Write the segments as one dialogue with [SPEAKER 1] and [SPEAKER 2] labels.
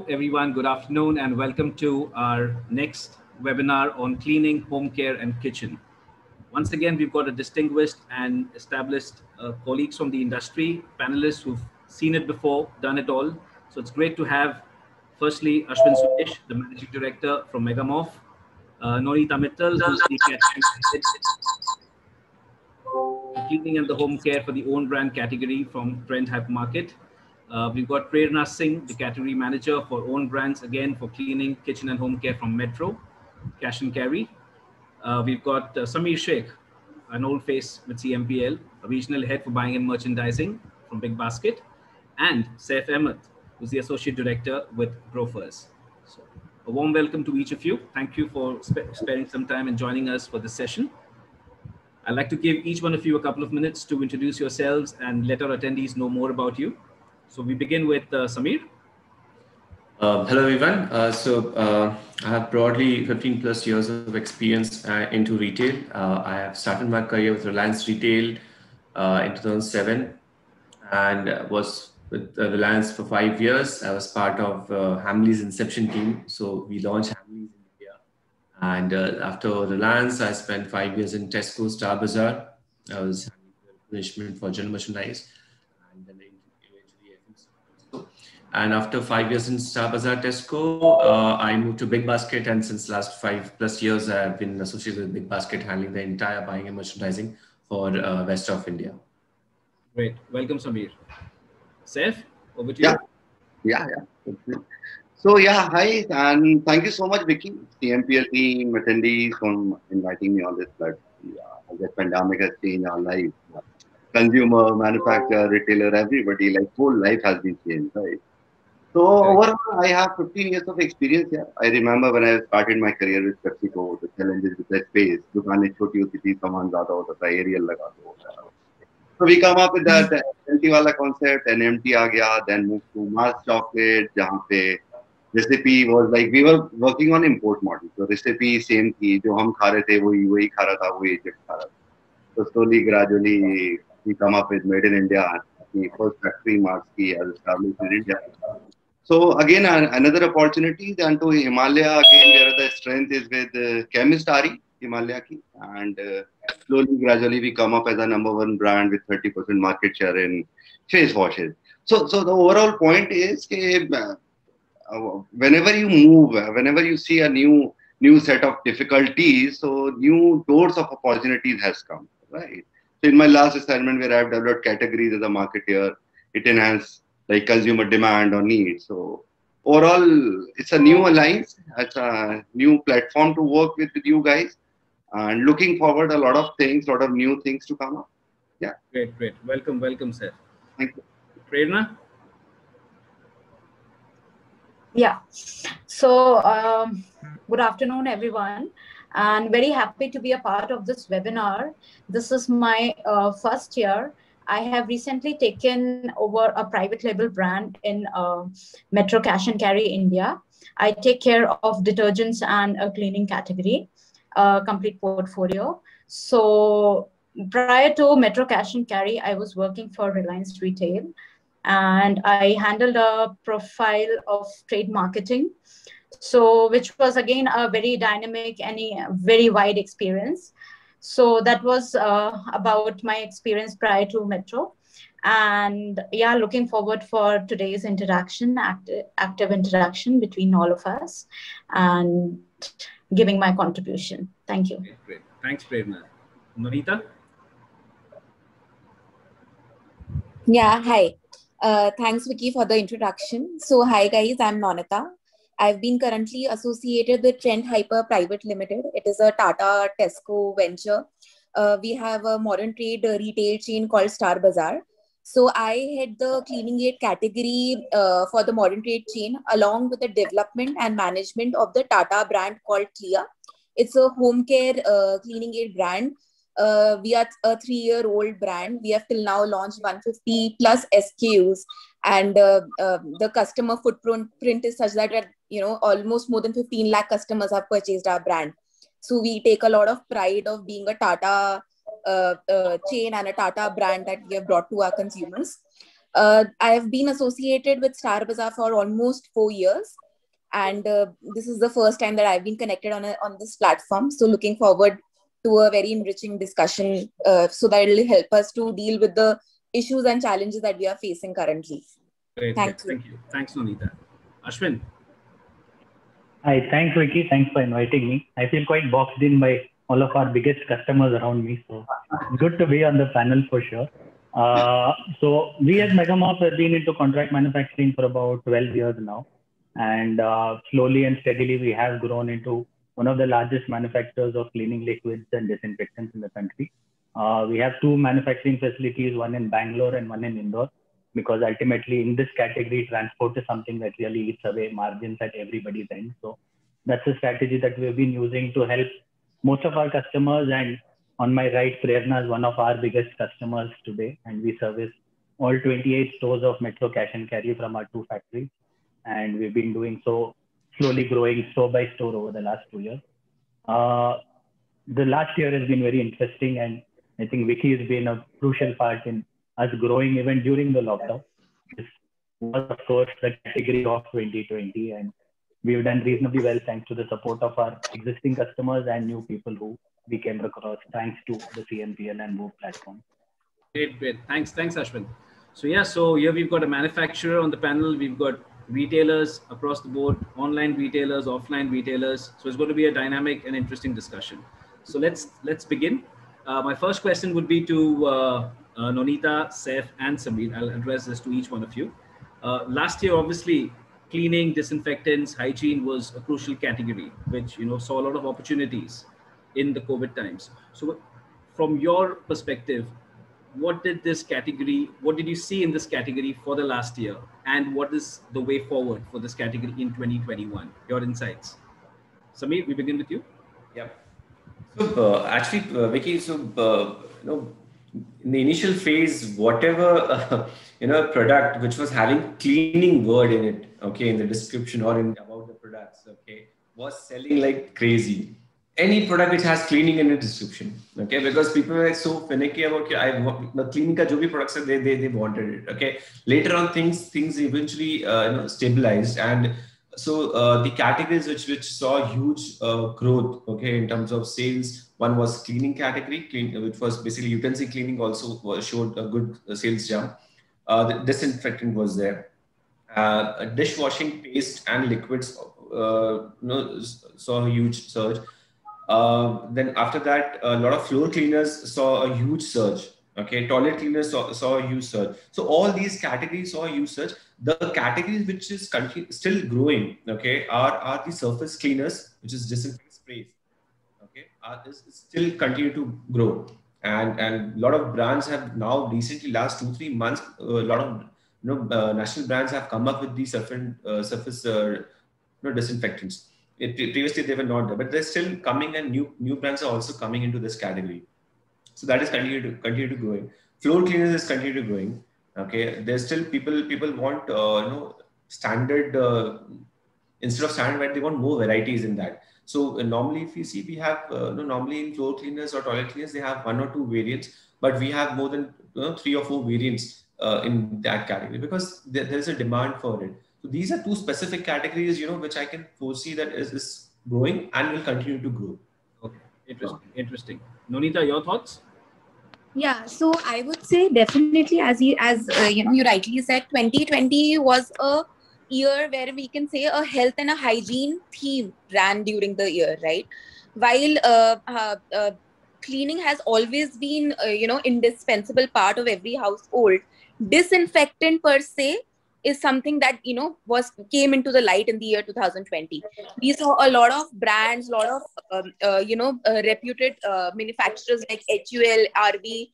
[SPEAKER 1] everyone. Good afternoon and welcome to our next webinar on cleaning, home care and kitchen. Once again, we've got a distinguished and established colleagues from the industry, panelists who've seen it before, done it all. So it's great to have, firstly, Ashwin Suresh, the Managing Director from Megamorph, Norita Mittal, who's the category cleaning and the home care for the own brand category from Trend Hypermarket. We've got Prerna Singh, the category manager for own brands, again for cleaning, kitchen and home care from Metro, Cash and Carry. We've got Samir Sheikh, an old face with CMPL, a regional head for buying and merchandising from Big Basket, and Saif Ahmed, who's the associate director with Grofers. So a warm welcome to each of you. Thank you for sparing some time and joining us for this session. I'd like to give each one of you a couple of minutes to introduce yourselves and let our attendees know more about you. So we begin with Samir.
[SPEAKER 2] Hello everyone. I have broadly 15 plus years of experience into retail. I have started my career with Reliance Retail in 2007 and was with Reliance for 5 years. I was part of Hamleys inception team. So we launched Hamleys in India. And after Reliance, I spent 5 years in Tesco Star Bazaar. I was management for general merchandise. And then and after 5 years in Star Bazaar Tesco, I moved to Big Basket, and since last 5+ years, I've been associated with Big Basket, handling the entire buying and merchandising for West of India.
[SPEAKER 1] Great, welcome Samir. Saif, over to you.
[SPEAKER 3] Yeah. So hi, and thank you so much, Vicky, CMPL team, attendees, for inviting me on this platform. The pandemic has changed our life. Consumer, manufacturer, retailer, everybody, like whole life has been changed, right? So overall, I have 15 years of experience here. I remember when I started my career with PepsiCo, the challenges with that space. दुकानें छोटी होती थी, सामान ज़्यादा होता था, aerial लगा दो. So we come up with that NMT वाला concept. NMT आ गया, then moved to Mars Chocolate, जहाँ पे recipe was like we were working on import model. So recipe same थी, जो हम खा रहे थे वही खा रहा था, वही Egypt खा रहा था. So slowly, gradually, we come up with Made in India. The first factory Mars ki has established in India. So again, another opportunity. Then to Himalaya, again, where the strength is with Chemist Ari, Himalaya ki. And slowly, gradually, we come up as a #1 brand with 30% market share in face washes. So the overall point is that whenever you move, whenever you see a new set of difficulties, so new doors of opportunities has come, right? So in my last assignment where I have developed categories as a marketer, it enhanced like consumer demand or need. So overall, it's a new alliance, it's a new platform to work with you guys, and looking forward a lot of new things to come up. Yeah.
[SPEAKER 1] Great. Welcome, sir.
[SPEAKER 3] Thank you.
[SPEAKER 1] Prerna?
[SPEAKER 4] Yeah. So good afternoon, everyone. And very happy to be a part of this webinar. This is my first year. I have recently taken over a private label brand in Metro Cash and Carry India. I take care of detergents and a cleaning category, complete portfolio. So prior to Metro Cash and Carry, I was working for Reliance Retail, and I handled a profile of trade marketing. So which was again a very dynamic and a very wide experience. So that was about my experience prior to Metro. And yeah, looking forward for today's interaction, active interaction between all of us, and giving my contribution. Thank you.
[SPEAKER 1] Great. Thanks, Prerna. Norita?
[SPEAKER 5] Yeah, hi. Thanks, Vicky, for the introduction. So hi guys, I'm Nonita. I've been currently associated with Trend Hyper Private Limited. It is a Tata Tesco venture. We have a modern trade retail chain called Star Bazaar. So I head the cleaning aid category for the modern trade chain, along with the development and management of the Tata brand called Clear. It's a home care cleaning aid brand. We are a 3-year-old brand. We have till now launched 150 plus SKUs, and the customer footprint is such that almost more than 15 lakh customers have purchased our brand. So we take a lot of pride of being a Tata chain and a Tata brand that we have brought to our consumers. I have been associated with Star Bazaar for almost 4 years. And this is the first time that I've been connected on this platform. So looking forward to a very enriching discussion so that it will help us to deal with the issues and challenges that we are facing currently.
[SPEAKER 1] Great.
[SPEAKER 5] Thank
[SPEAKER 1] you. Thanks, Nonita. Ashwin.
[SPEAKER 6] Hi, thanks, Vicky. Thanks for inviting me. I feel quite boxed in by all of our biggest customers around me. So good to be on the panel for sure. So we at Megamart have been into contract manufacturing for about 12 years now. And slowly and steadily, we have grown into one of the largest manufacturers of cleaning liquids and disinfectants in the country. We have 2 manufacturing facilities, one in Bangalore and one in Indore, because ultimately in this category, transport is something that really eats away margins at everybody's end. So that's a strategy that we've been using to help most of our customers. And on my right, Prerna is one of our biggest customers today. And we service all 28 stores of Metro Cash and Carry from our 2 factories. And we've been doing so, slowly growing store by store over the last 2 years. The last year has been very interesting, and I think Vicky has been a crucial part in us growing even during the lockdown. This was, of course, the category of 2020, and we've done reasonably well thanks to the support of our existing customers and new people who we came across thanks to the CMPL and Move platform.
[SPEAKER 1] Great. Thanks, Ashwin. So here we've got a manufacturer on the panel. We've got retailers across the board, online retailers, offline retailers. So it's going to be a dynamic and interesting discussion. So let's begin. My first question would be to Nonita, Saif, and Sameer. I'll address this to each one of you. Last year, obviously, cleaning, disinfectants, hygiene was a crucial category, which saw a lot of opportunities in the COVID times. So, from your perspective, what did you see in this category for the last year, and what is the way forward for this category in 2021? Your insights. Sameer, we begin with you.
[SPEAKER 2] Yeah. So actually, Vicky, in the initial phase, whatever product which was having cleaning word in it, okay, in the description or about the products, okay, was selling like crazy. Any product which has cleaning in the description, okay, because people were so finicky about the cleaning ka jo bhi products they wanted it, okay. Later on, things eventually stabilized, and so the categories which saw huge growth, okay, in terms of sales. One was cleaning category, which was basically utensil cleaning, also showed a good sales jump. The disinfectant was there. Dishwashing paste and liquids saw a huge surge. Then after that, a lot of floor cleaners saw a huge surge. Okay, toilet cleaners saw a huge surge. So all these categories saw a huge surge. The categories which is still growing, okay, are the surface cleaners, which is disinfectant sprays. Okay, is still continue to grow, and a lot of brands have now recently, last 2-3 months, a lot of national brands have come up with these surface disinfectants. Previously they were not there, but they're still coming, and new brands are also coming into this category. So that is continue to growing. Floor cleaners is continue to growing. Okay, there's still people want standard instead of standard white, they want more varieties in that. So normally, if you see, we have normally in floor cleaners or toilet cleaners, they have 1 or 2 variants, but we have more than 3 or 4 variants in that category, because there is a demand for it. So these are 2 specific categories, which I can foresee that is growing and will continue to grow.
[SPEAKER 1] Okay, interesting. Nonita, your thoughts?
[SPEAKER 5] Yeah, so I would say definitely, as you rightly said, 2020 was a year where we can say a health and a hygiene theme ran during the year, right? While cleaning has always been indispensable part of every household, disinfectant per se is something that came into the light in the year 2020. We saw a lot of brands, lot of reputed manufacturers like HUL, RV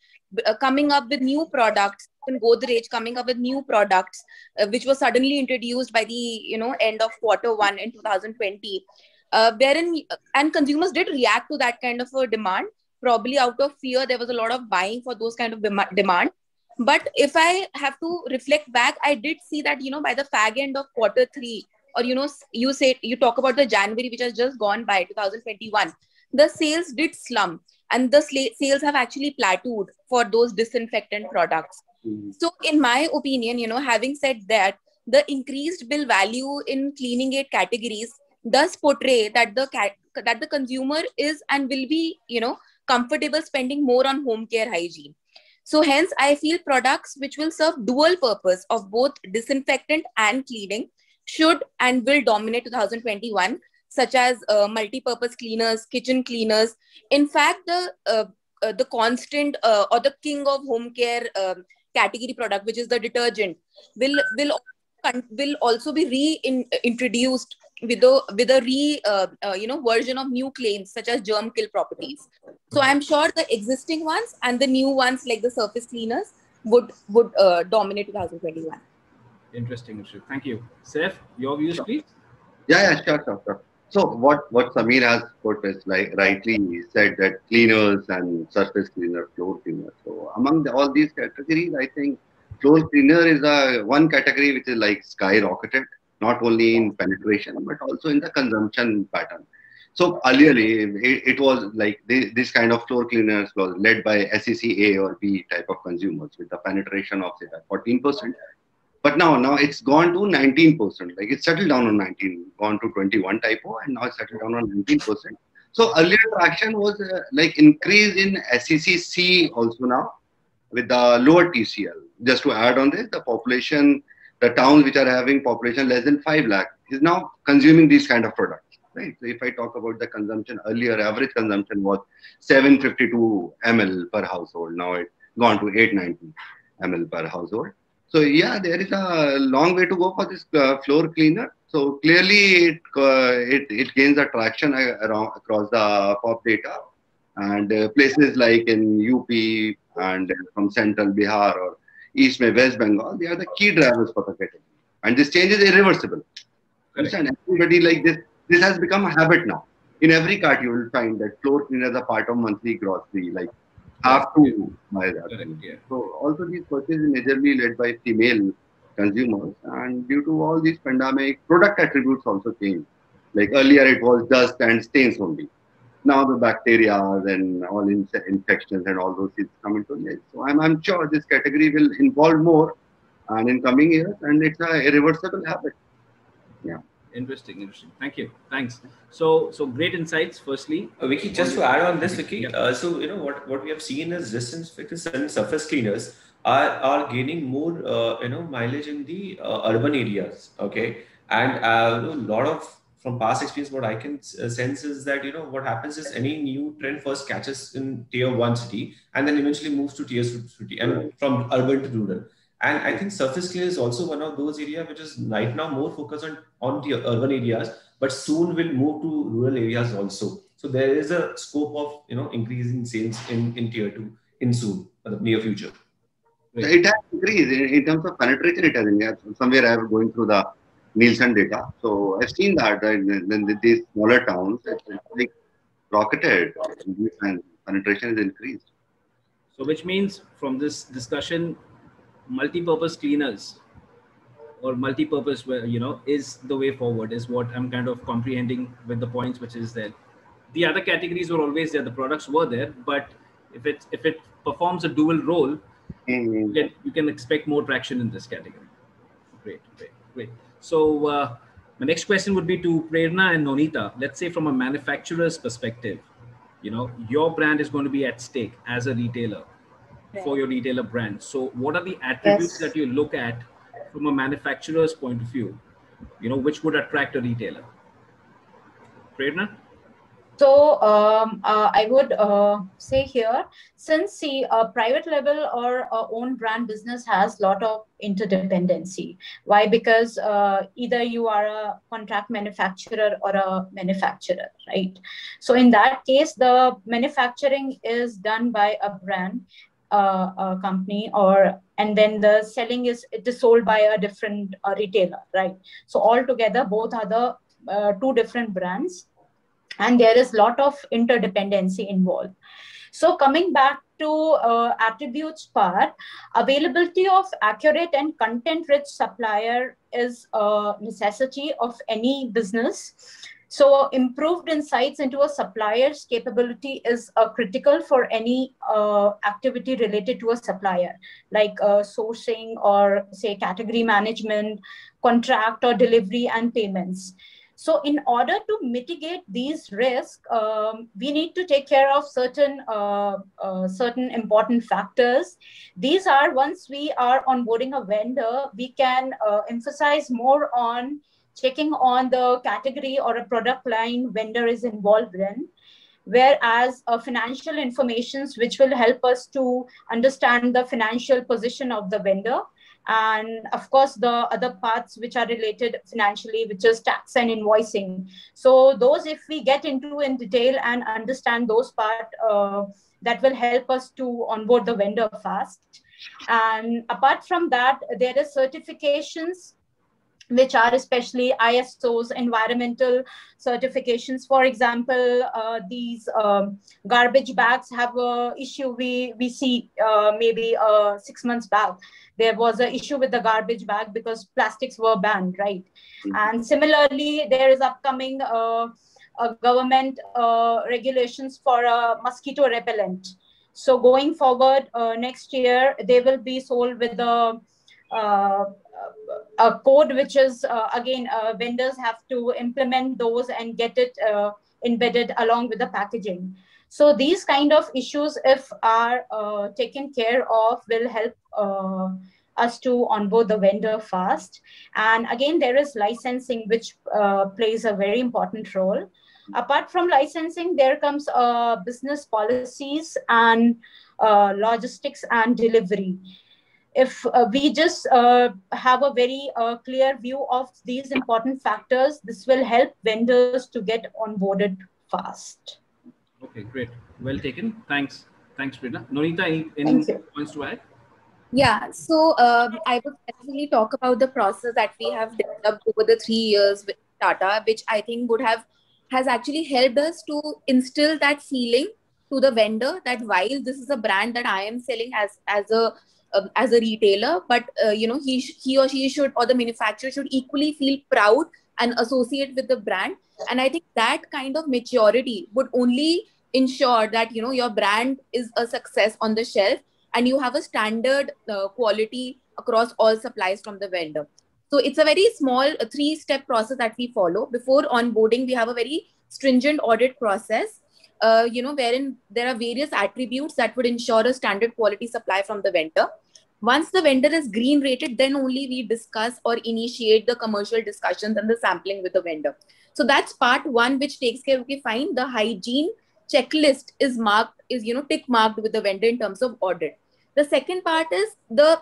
[SPEAKER 5] coming up with new products, and Godrej coming up with new products, which was suddenly introduced by the end of Q1 in 2020, and consumers did react to that kind of a demand. Probably out of fear, there was a lot of buying for those kind of demand. But if I have to reflect back, I did see that by the fag end of Q3, or you talk about the January which has just gone by, 2021, the sales did slump, and the sales have actually plateaued for those disinfectant products. So in my opinion, having said that, the increased bill value in cleaning aid categories does portray that the consumer is and will be, comfortable spending more on home care hygiene. So hence, I feel products which will serve dual purpose of both disinfectant and cleaning should and will dominate 2021, such as multi-purpose cleaners, kitchen cleaners. In fact, the constant or the king of home care category product, which is the detergent, will also be reintroduced with a version of new claims such as germ kill properties. So I'm sure the existing ones and the new ones like the surface cleaners would dominate 2021.
[SPEAKER 1] Interesting. Thank you. Saif, your views, please.
[SPEAKER 3] Yeah, sure. So what Samir has put is rightly said that cleaners and surface cleaner, floor cleaner. So among all these categories, I think floor cleaner is one category which is skyrocketed, not only in penetration but also in the consumption pattern. So earlier it was like this kind of floor cleaners was led by SEC A or B type of consumers with the penetration of say 14%. But now it's gone to 19%. Like it settled down on 19, gone to 21 typo, and now it's settled down on 19%. So earlier traction was increase in SEC C also now with the lower TCL. Just to add on this, the population, the towns which are having population less than 5 lakh is now consuming these kind of products. Right. So if I talk about the consumption earlier, average consumption was 752 ml per household. Now it's gone to 890 ml per household. So yeah, there is a long way to go for this floor cleaner. So clearly it gains attraction across the pop data, and places like in UP and from Central Bihar or East West Bengal, they are the key drivers for the category. And this change is irreversible. Understand? Everybody like this. This has become a habit now. In every cart, you will find that floor cleaner is a part of monthly grocery. Like have to buy that.
[SPEAKER 1] Correct, yeah.
[SPEAKER 3] So also these purchases majorly led by female consumers, and due to all these pandemic, product attributes also changed. Like earlier it was dust and stains only. Now the bacteria and all infections and all those things come into play. So I'm sure this category will involve more and in coming years, and it's a irreversible habit. Yeah.
[SPEAKER 1] Interesting. Thank you. Thanks. So great insights. Firstly,
[SPEAKER 2] Vicky, just to add on this, Vicky. So what we have seen is disinfectants and surface cleaners are gaining more mileage in the urban areas. Okay, and a lot of from past experience, what I can sense is that what happens is any new trend first catches in tier 1 city and then eventually moves to tier 2 city and from urban to rural. And I think surface cleaner is also one of those areas which is right now more focused on the urban areas, but soon will move to rural areas also. So there is a scope of increasing sales in tier 2 in soon, in the near future.
[SPEAKER 3] So it has increased in terms of penetration. It has increased. Somewhere I am going through the Nielsen data, so I've seen that in these smaller towns, it's like rocketed and penetration is increased.
[SPEAKER 1] So which means from this discussion, multi-purpose cleaners or multi-purpose, is the way forward, is what I'm kind of comprehending with the points, which is that the other categories were always there, the products were there, but if it performs a dual role, you can expect more traction in this category. Great. So my next question would be to Prerna and Nonita. Let's say from a manufacturer's perspective, your brand is going to be at stake as a retailer for your retailer brand. So what are the attributes that you look at from a manufacturer's point of view, which would attract a retailer? Prerna?
[SPEAKER 4] So I would say here, since a private label or own brand business has a lot of interdependency. Why? Because either you are a contract manufacturer or a manufacturer, right? So in that case, the manufacturing is done by a brand, a company, and then the selling is sold by a different retailer, right? So altogether, both are the two different brands. And there is a lot of interdependency involved. So coming back to attributes part, availability of accurate and content-rich supplier is a necessity of any business. So improved insights into a supplier's capability is critical for any activity related to a supplier, like sourcing or say category management, contract or delivery and payments. So in order to mitigate these risks, we need to take care of certain important factors. These are, once we are onboarding a vendor, we can emphasize more on checking on the category or a product line vendor is involved in, whereas financial informations which will help us to understand the financial position of the vendor, and of course the other parts which are related financially, which is tax and invoicing. So those, if we get into in detail and understand those part, that will help us to onboard the vendor fast. And apart from that, there is certifications which are especially ISOs, environmental certifications. For example, these garbage bags have a issue. We see maybe 6 months back, there was an issue with the garbage bag because plastics were banned, right? And similarly, there is upcoming government regulations for mosquito repellent. So going forward, next year, they will be sold with a code which is again vendors have to implement those and get it embedded along with the packaging. So these kind of issues, if are taken care of, will help us to onboard the vendor fast. And again, there is licensing, which plays a very important role. Apart from licensing, there comes business policies and logistics and delivery. If we just have a very clear view of these important factors, this will help vendors to get onboarded fast.
[SPEAKER 1] Okay, great. Well taken. Thanks. Thanks, Prerna. Nonita, any points to add?
[SPEAKER 5] Yeah, so I would definitely talk about the process that we have developed over the 3 years with Tata, which I think has actually helped us to instill that feeling to the vendor that while this is a brand that I am selling as a retailer, but he or she should, or the manufacturer should equally feel proud and associate with the brand. And I think that kind of maturity would only ensure that your brand is a success on the shelf and you have a standard quality across all supplies from the vendor. So it's a very small 3-step process that we follow. Before onboarding, we have a very stringent audit process, wherein there are various attributes that would ensure a standard quality supply from the vendor. Once the vendor is green rated, then only we discuss or initiate the commercial discussions and the sampling with the vendor. So that's part one, which takes care of, okay, fine, the hygiene checklist is tick marked with the vendor in terms of audit. The second part is the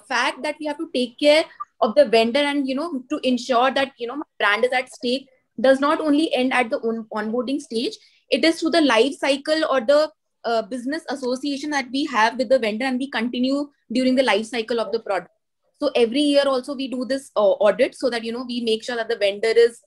[SPEAKER 5] fact that we have to take care of the vendor and, to ensure that, my brand is at stake does not only end at the onboarding stage. It is through the life cycle or the business association that we have with the vendor, and we continue during the life cycle of the product. So every year also we do this audit so that, we make sure that the vendor is,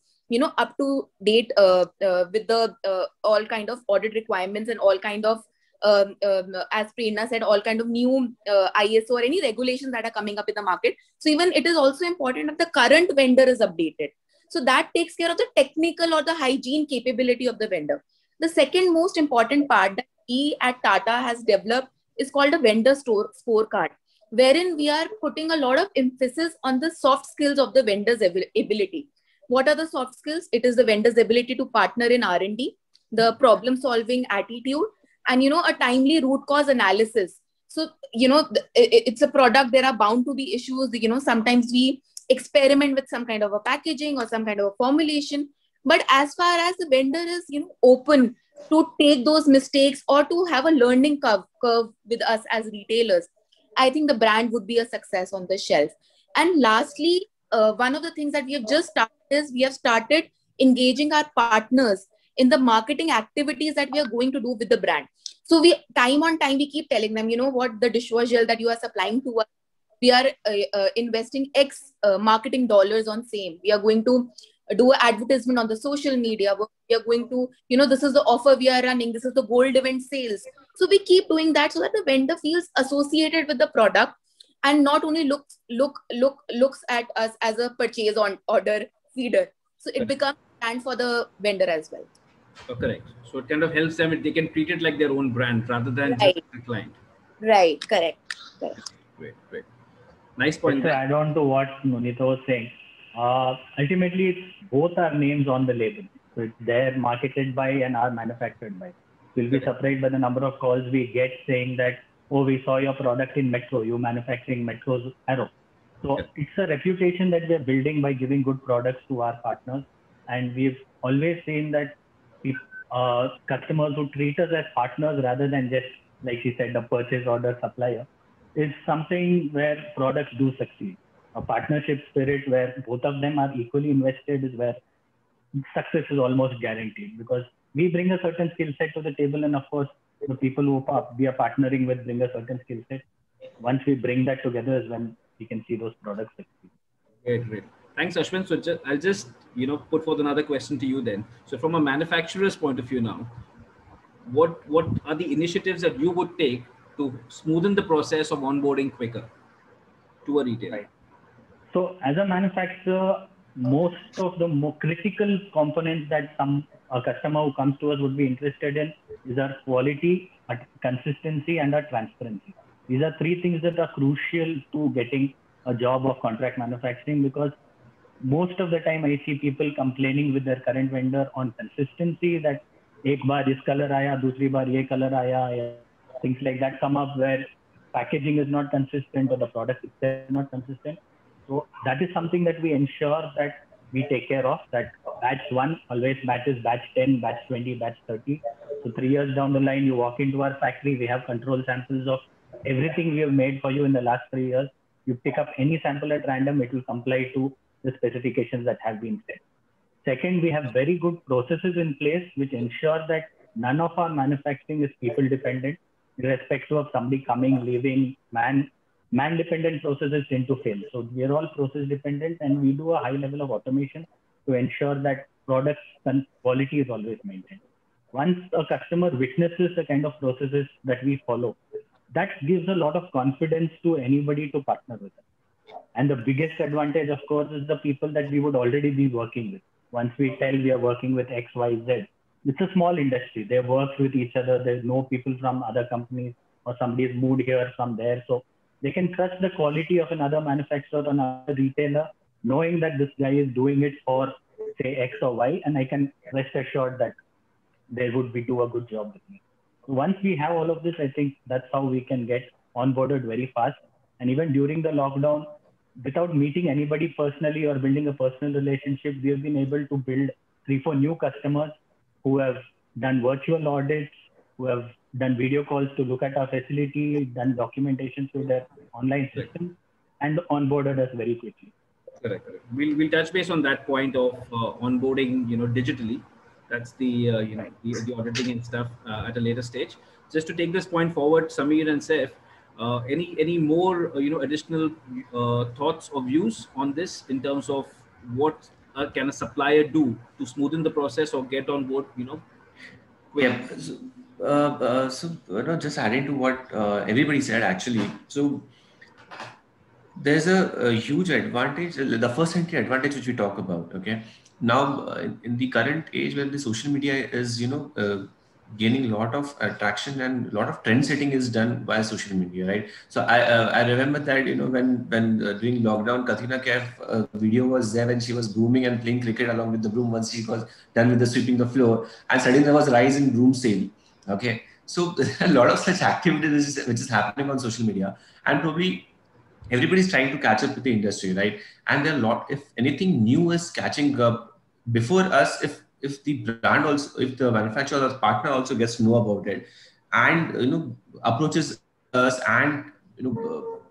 [SPEAKER 5] up to date with the all kind of audit requirements and all kind of, as Prerna said, all kind of new ISO or any regulations that are coming up in the market. So even it is also important that the current vendor is updated. So that takes care of the technical or the hygiene capability of the vendor. The second most important part that we at Tata has developed is called a vendor scorecard, wherein we are putting a lot of emphasis on the soft skills of the vendor's ability. What are the soft skills? It is the vendor's ability to partner in R&D, the problem solving attitude, and, a timely root cause analysis. So, it's a product, there are bound to be issues. Sometimes we experiment with some kind of a packaging or some kind of a formulation. But as far as the vendor is, open to take those mistakes or to have a learning curve with us as retailers, I think the brand would be a success on the shelf. And lastly, one of the things that we have just started is we have started engaging our partners in the marketing activities that we are going to do with the brand. So we time on time, we keep telling them, what, the dishwash gel that you are supplying to us, we are investing X marketing dollars on same. We are going to do an advertisement on the social media. We are going to, this is the offer we are running. This is the gold event sales. So we keep doing that so that the vendor feels associated with the product and not only looks at us as a purchase on order feeder. So it becomes brand for the vendor as well.
[SPEAKER 1] Oh, correct. So it kind of helps them. They can treat it like their own brand rather than
[SPEAKER 5] Right.
[SPEAKER 1] just the client.
[SPEAKER 5] Right. Correct. Correct.
[SPEAKER 1] Great, great. Nice point.
[SPEAKER 6] Just to add on to what Nonita was saying, ultimately, it's both our names on the label. So it's they're marketed by and are manufactured by. We'll be surprised by the number of calls we get saying that, oh, we saw your product in Metro, you manufacturing Metro's Arrow. So it's a reputation that we're building by giving good products to our partners. And we've always seen that customers who treat us as partners rather than just, like she said, a purchase order supplier, is something where products do succeed. A partnership spirit where both of them are equally invested is where success is almost guaranteed, because we bring a certain skill set to the table, and of course the people who we are partnering with bring a certain skill set. Once we bring that together is when we can see those products succeed.
[SPEAKER 1] Great, great. Thanks, Ashwin. So I'll just put forth another question to you then. So from a manufacturer's point of view now, what are the initiatives that you would take to smoothen the process of onboarding quicker to a retailer?
[SPEAKER 6] Right. So as a manufacturer, most of the more critical components that a customer who comes to us would be interested in is our quality, our consistency, and our transparency. These are three things that are crucial to getting a job of contract manufacturing, because most of the time I see people complaining with their current vendor on consistency, that ek baar is color aaya, dusri baar ye color aaya, things like that come up where packaging is not consistent or the product itself is not consistent. So that is something that we ensure that we take care of, that batch 1 always matches batch 10, batch 20, batch 30. So 3 years down the line, you walk into our factory, we have control samples of everything we have made for you in the last 3 years. You pick up any sample at random, it will comply to the specifications that have been set. Second, we have very good processes in place which ensure that none of our manufacturing is people dependent, irrespective of somebody coming, leaving. Man dependent processes tend to fail. So we are all process dependent, and we do a high level of automation to ensure that product quality is always maintained. Once a customer witnesses the kind of processes that we follow, that gives a lot of confidence to anybody to partner with us. And the biggest advantage, of course, is the people that we would already be working with. Once we tell we are working with X, Y, Z, it's a small industry. They work with each other. There's no people from other companies or somebody's moved here from there. So they can trust the quality of another manufacturer or another retailer, knowing that this guy is doing it for, say, X or Y, and I can rest assured that they would do a good job with me. So once we have all of this, I think that's how we can get onboarded very fast. And even during the lockdown, without meeting anybody personally or building a personal relationship, we have been able to build 3-4 new customers who have done virtual audits, who have done video calls to look at our facility, done documentation through their online system, and onboarded us very quickly.
[SPEAKER 1] Correct. We'll touch base on that point of onboarding, digitally. That's the the auditing and stuff at a later stage. Just to take this point forward, Samir and Saif, any more additional thoughts or views on this in terms of what can a supplier do to smoothen the process or get on board?
[SPEAKER 2] Yeah. So just adding to what everybody said actually. So there's a huge advantage, the first entry advantage which we talk about. Okay. Now in the current age when the social media is gaining a lot of traction and a lot of trend setting is done by social media, right? So I remember that when during lockdown, Katrina Kaif video was there when she was brooming and playing cricket along with the broom once she was done with the sweeping the floor, and suddenly there was a rise in broom sale. Okay, so a lot of such activities which is happening on social media, and probably everybody's trying to catch up with the industry, right? And there are a lot, if anything new is catching up before us, if the brand also, if the manufacturer or partner also gets to know about it and approaches us and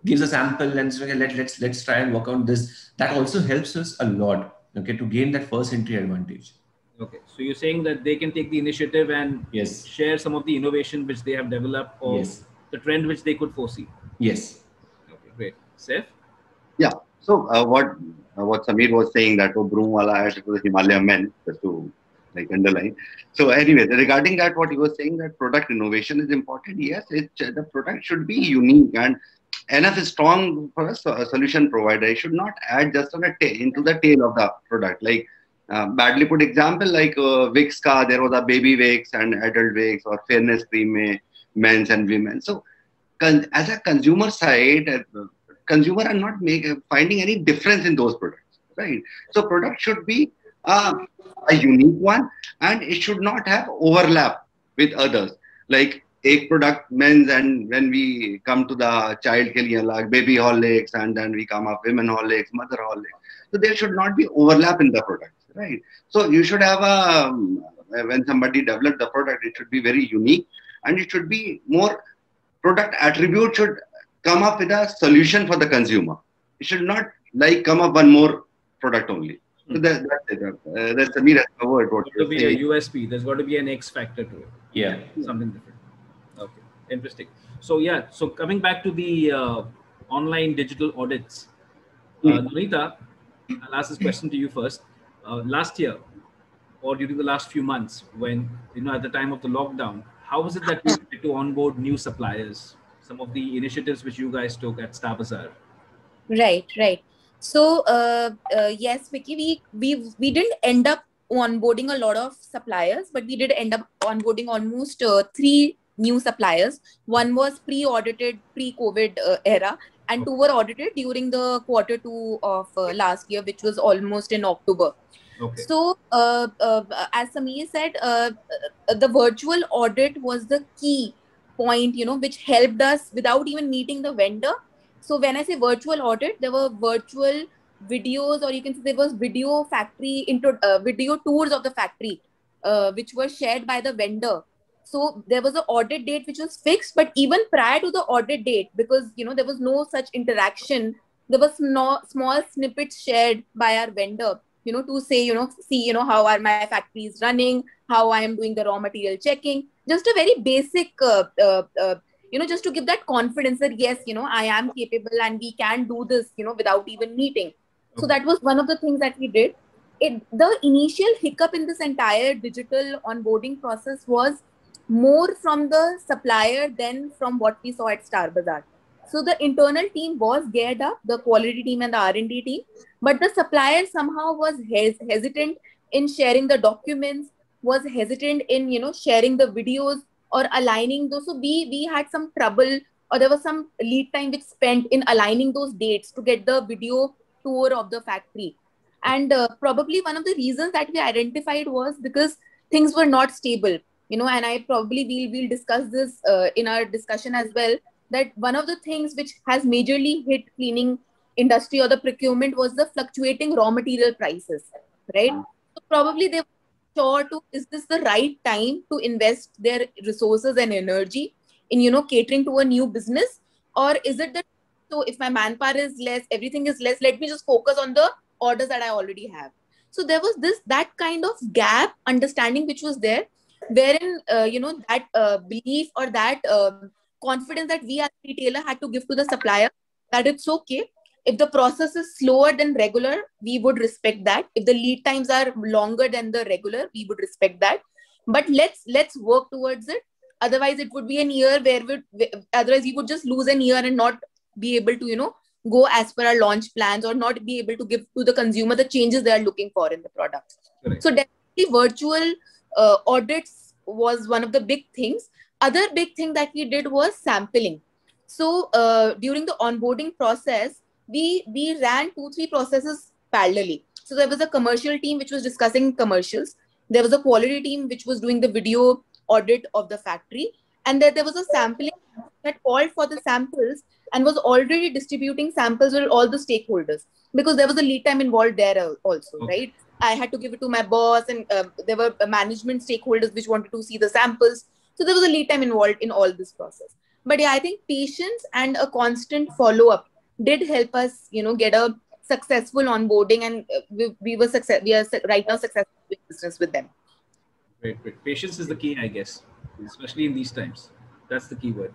[SPEAKER 2] gives a sample and says, okay, let's try and work on this, that also helps us a lot, okay, to gain that first entry advantage.
[SPEAKER 1] Okay, so you're saying that they can take the initiative and
[SPEAKER 2] yes,
[SPEAKER 1] share some of the innovation which they have developed or
[SPEAKER 2] yes,
[SPEAKER 1] the trend which they could foresee.
[SPEAKER 2] Yes.
[SPEAKER 1] Okay, great. Saif?
[SPEAKER 3] Yeah. So what Samir was saying, that broom wala hai, it was Himalaya men, just to underline. So anyway, regarding that, what he was saying, that product innovation is important. Yes, the product should be unique and enough strong for a solution provider. It should not add just into the tail of the product. Like badly put example like Vicks ka, there was a baby Vicks and adult Vicks or fairness cream, men's and women. So as a consumer side, consumer are not finding any difference in those products, right? So product should be a unique one, and it should not have overlap with others. Like a product men's, and when we come to the child ke liye, like baby Horlicks, and then we come up women Horlicks, mother Horlicks. So there should not be overlap in the products, right? So you should have when somebody develops the product, it should be very unique, and it should be more product attribute should come up with a solution for the consumer. It should not like come up one more product only. So that's the mere word.
[SPEAKER 1] What to be a USP? There's got to be an X factor to it.
[SPEAKER 2] Yeah,
[SPEAKER 1] something different. Okay, interesting. So yeah, so coming back to the online digital audits, Nonita, I'll ask this question to you first. Last year, or during the last few months, when at the time of the lockdown, how was it that you had to onboard new suppliers? Some of the initiatives which you guys took at Star Bazaar.
[SPEAKER 5] Right. So yes, Vicky, we didn't end up onboarding a lot of suppliers, but we did end up onboarding almost 3 new suppliers. One was pre-audited pre-COVID era, and 2 were audited during the Q2 of last year, which was almost in October.
[SPEAKER 1] Okay.
[SPEAKER 5] So as Sameer said, the virtual audit was the key point, which helped us without even meeting the vendor. So when I say virtual audit, there were virtual videos, or you can say there was video video tours of the factory, which were shared by the vendor. So there was an audit date which was fixed, but even prior to the audit date, because there was no such interaction, there was no small snippets shared by our vendor, to say, see, how are my factories running, how I am doing the raw material checking, just a very basic, just to give that confidence that yes, I am capable and we can do this, without even meeting. So that was one of the things that we did. The initial hiccup in this entire digital onboarding process was more from the supplier than from what we saw at Star Bazaar. So the internal team was geared up, the quality team and the R&D team, but the supplier somehow was hesitant in sharing the documents, was hesitant in, sharing the videos or aligning those. So we had some trouble, or there was some lead time which spent in aligning those dates to get the video tour of the factory. And probably one of the reasons that we identified was because things were not stable, and I probably we'll discuss this in our discussion as well, that one of the things which has majorly hit cleaning industry or the procurement was the fluctuating raw material prices, right? So probably they were sure to, is this the right time to invest their resources and energy in, catering to a new business? Or is it that, so if my manpower is less, everything is less, let me just focus on the orders that I already have. So there was that kind of gap understanding which was there, wherein, that belief or that confidence that we as a retailer had to give to the supplier, that it's okay. If the process is slower than regular, we would respect that. If the lead times are longer than the regular, we would respect that. But let's work towards it. Otherwise, it would be an year otherwise we would just lose an year and not be able to, go as per our launch plans, or not be able to give to the consumer the changes they are looking for in the product. Correct. So definitely virtual audits was one of the big things. Other big thing that we did was sampling. So during the onboarding process, we ran 2-3 processes parallelly. So there was a commercial team which was discussing commercials. There was a quality team which was doing the video audit of the factory. And then there was a sampling that called for the samples and was already distributing samples with all the stakeholders, because there was a lead time involved there also, right? I had to give it to my boss, and there were management stakeholders which wanted to see the samples. So there was a lead time involved in all this process. But yeah, I think patience and a constant follow-up did help us, get a successful onboarding, and we are right now successful in business with them.
[SPEAKER 1] Great. Patience is the key, I guess, especially in these times. That's the key word.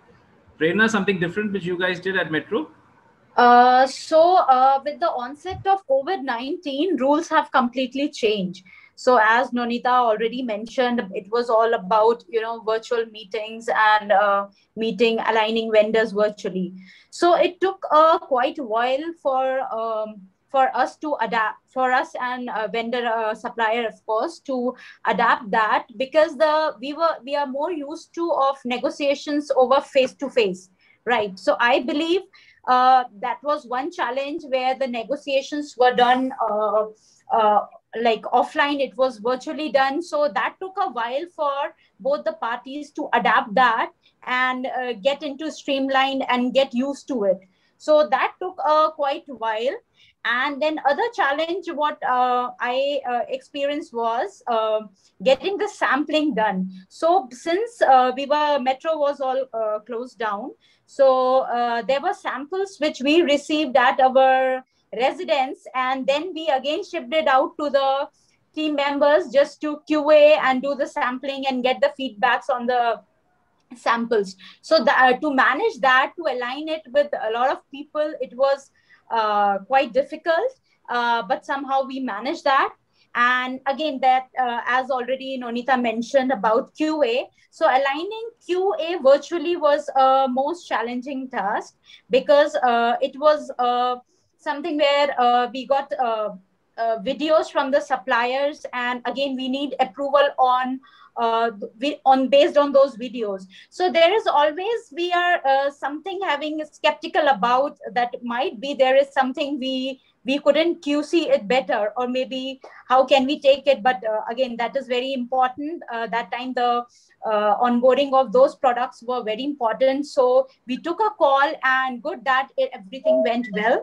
[SPEAKER 1] Prerna, something different which you guys did at Metro?
[SPEAKER 4] So with the onset of COVID-19, rules have completely changed. So as Nonita already mentioned, it was all about, virtual meetings and aligning vendors virtually. So it took quite a while for for us to adapt, for us and vendor supplier, of course, to adapt that, because we are more used to of negotiations over face to face, right? So I believe that was one challenge where the negotiations were done like offline. It was virtually done, so that took a while for both the parties to adapt that and get into streamlined and get used to it. So that took quite a while. And then other challenge what I experienced was getting the sampling done. So since Metro was all closed down, so there were samples which we received at our residence, and then we again shipped it out to the team members just to QA and do the sampling and get the feedbacks on the samples. So to manage that, to align it with a lot of people, it was quite difficult, but somehow we managed that. And again, that as already Nonita mentioned about QA, so aligning QA virtually was a most challenging task, because it was something where we got videos from the suppliers, and again we need approval on based on those videos. So there is always, we are something having skeptical about that, might be there is something we couldn't QC it better, or maybe how can we take it. But again, that is very important. That time the onboarding of those products were very important. So we took a call, and good that everything went well.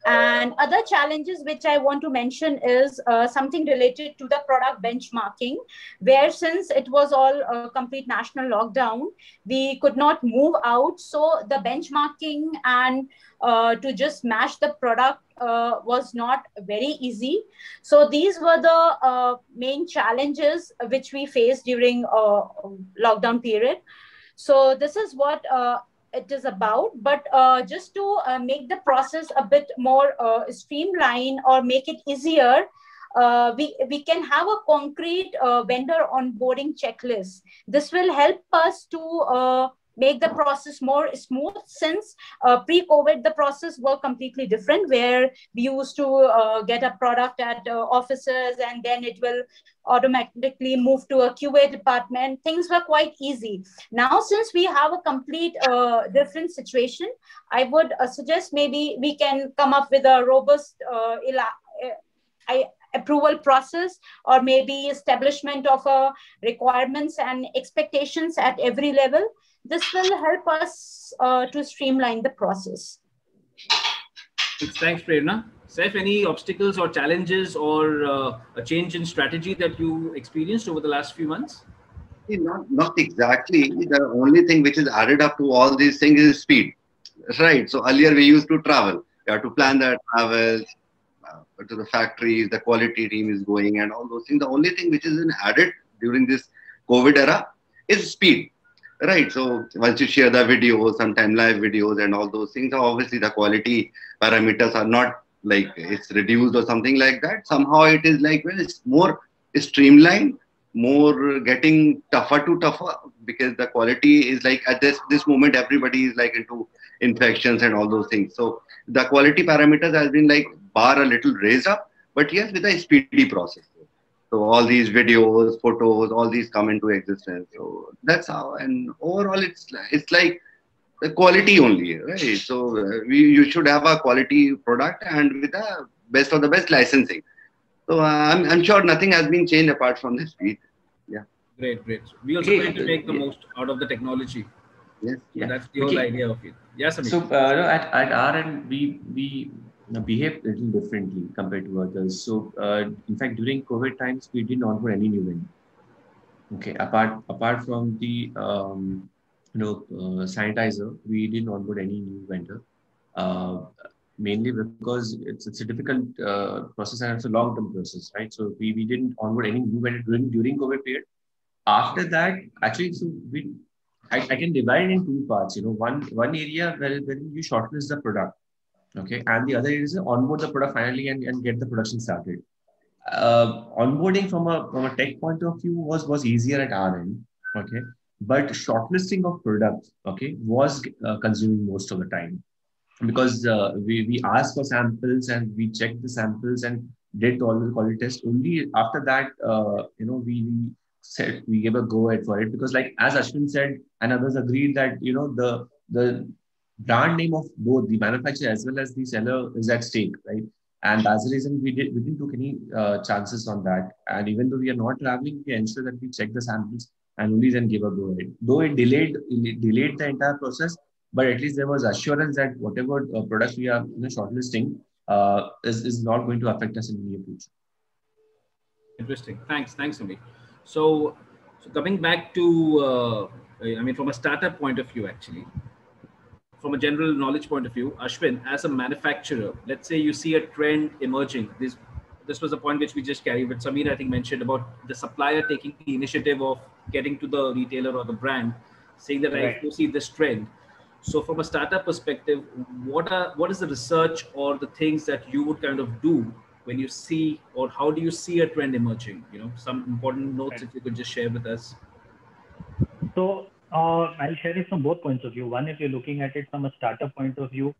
[SPEAKER 4] And other challenges which I want to mention is something related to the product benchmarking, where since it was all a complete national lockdown, we could not move out. So the benchmarking and to just match the product was not very easy. So these were the main challenges which we faced during lockdown period. So this is what it is about. But just to make the process a bit more streamlined or make it easier, we can have a concrete vendor onboarding checklist. This will help us to make the process more smooth, since pre-COVID, the process were completely different, where we used to get a product at offices, and then it will automatically move to a QA department. Things were quite easy. Now, since we have a complete different situation, I would suggest maybe we can come up with a robust approval process, or maybe establishment of requirements and expectations at every level. This will help us to streamline the process.
[SPEAKER 1] Thanks, Prerna. Saif, any obstacles or challenges or a change in strategy that you experienced over the last few months?
[SPEAKER 3] Not exactly. The only thing which is added up to all these things is speed, right? So earlier we used to travel. You have to plan the travels to the factories, the quality team is going and all those things. The only thing which is added during this COVID era is speed. Right. So once you share the videos, sometimes live videos and all those things, obviously the quality parameters are not like it's reduced or something like that. Somehow it is like, well, it's more streamlined, more getting tougher to tougher, because the quality is like at this moment, everybody is like into infections and all those things. So the quality parameters has been like bar a little raised up, but yes, with a speedy process. So all these videos, photos, all these come into existence. So that's how. And overall, it's like the quality only, right? So you should have a quality product and with the best of the best licensing. So I'm sure nothing has been changed apart from the speed. Yeah.
[SPEAKER 1] Great. We also try to make the most out of the technology.
[SPEAKER 3] Yes.
[SPEAKER 1] So that's the whole idea of it. Yes, Amit.
[SPEAKER 2] So at our end, we behave a little differently compared to others. So in fact, during COVID times, we didn't onboard any new vendor. Okay, apart from the sanitizer, we didn't onboard any new vendor. Mainly because it's a difficult process and it's a long-term process, right? So we didn't onboard any new vendor during COVID period. After that, actually, so I can divide in two parts. One area where you shortlist the product. Okay, and the other is onboard the product finally and get the production started. Onboarding from a tech point of view was easier at our end. Okay, but shortlisting of products, okay, was consuming most of the time. because we asked for samples and we checked the samples and did all the quality tests. Only after that, we said we gave a go ahead for it, because like as Ashwin said and others agreed that the brand name of both the manufacturer as well as the seller is at stake, right? And that's the reason we didn't took any chances on that. And even though we are not traveling, we ensure that we check the samples and only then give a go ahead. Though it delayed the entire process, but at least there was assurance that whatever products we are shortlisting is not going to affect us in the near future.
[SPEAKER 1] Interesting. Thanks, Sumi. So coming back to, from a startup point of view, actually, from a general knowledge point of view, Ashwin, as a manufacturer, let's say you see a trend emerging. This was a point which we just carried, but Samir, I think, mentioned about the supplier taking the initiative of getting to the retailer or the brand, saying that I see this trend. So from a startup perspective, what is the research or the things that you would kind of do when you see, or how do you see a trend emerging? Some important notes if you could just share with us.
[SPEAKER 6] So I'll share it from both points of view. One, if you're looking at it from a startup point of view,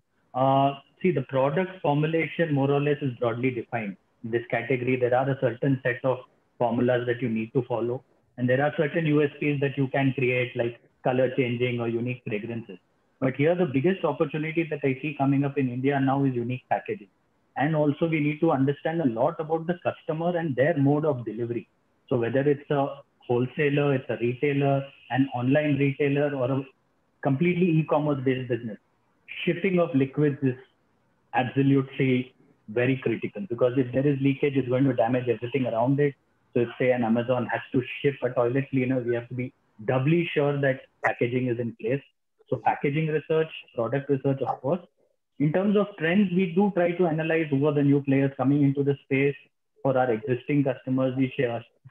[SPEAKER 6] see, the product formulation more or less is broadly defined. In this category, there are a certain set of formulas that you need to follow, and there are certain USPs that you can create, like color changing or unique fragrances. But here, the biggest opportunity that I see coming up in India now is unique packaging. And also, we need to understand a lot about the customer and their mode of delivery. So whether it's a wholesaler, it's a retailer, an online retailer, or a completely e-commerce based business, shipping of liquids is absolutely very critical, because if there is leakage, it's going to damage everything around it. So if, say, an Amazon has to ship a toilet cleaner, we have to be doubly sure that packaging is in place. So packaging research, product research, of course. In terms of trends, we do try to analyze who are the new players coming into the space. For our existing customers, we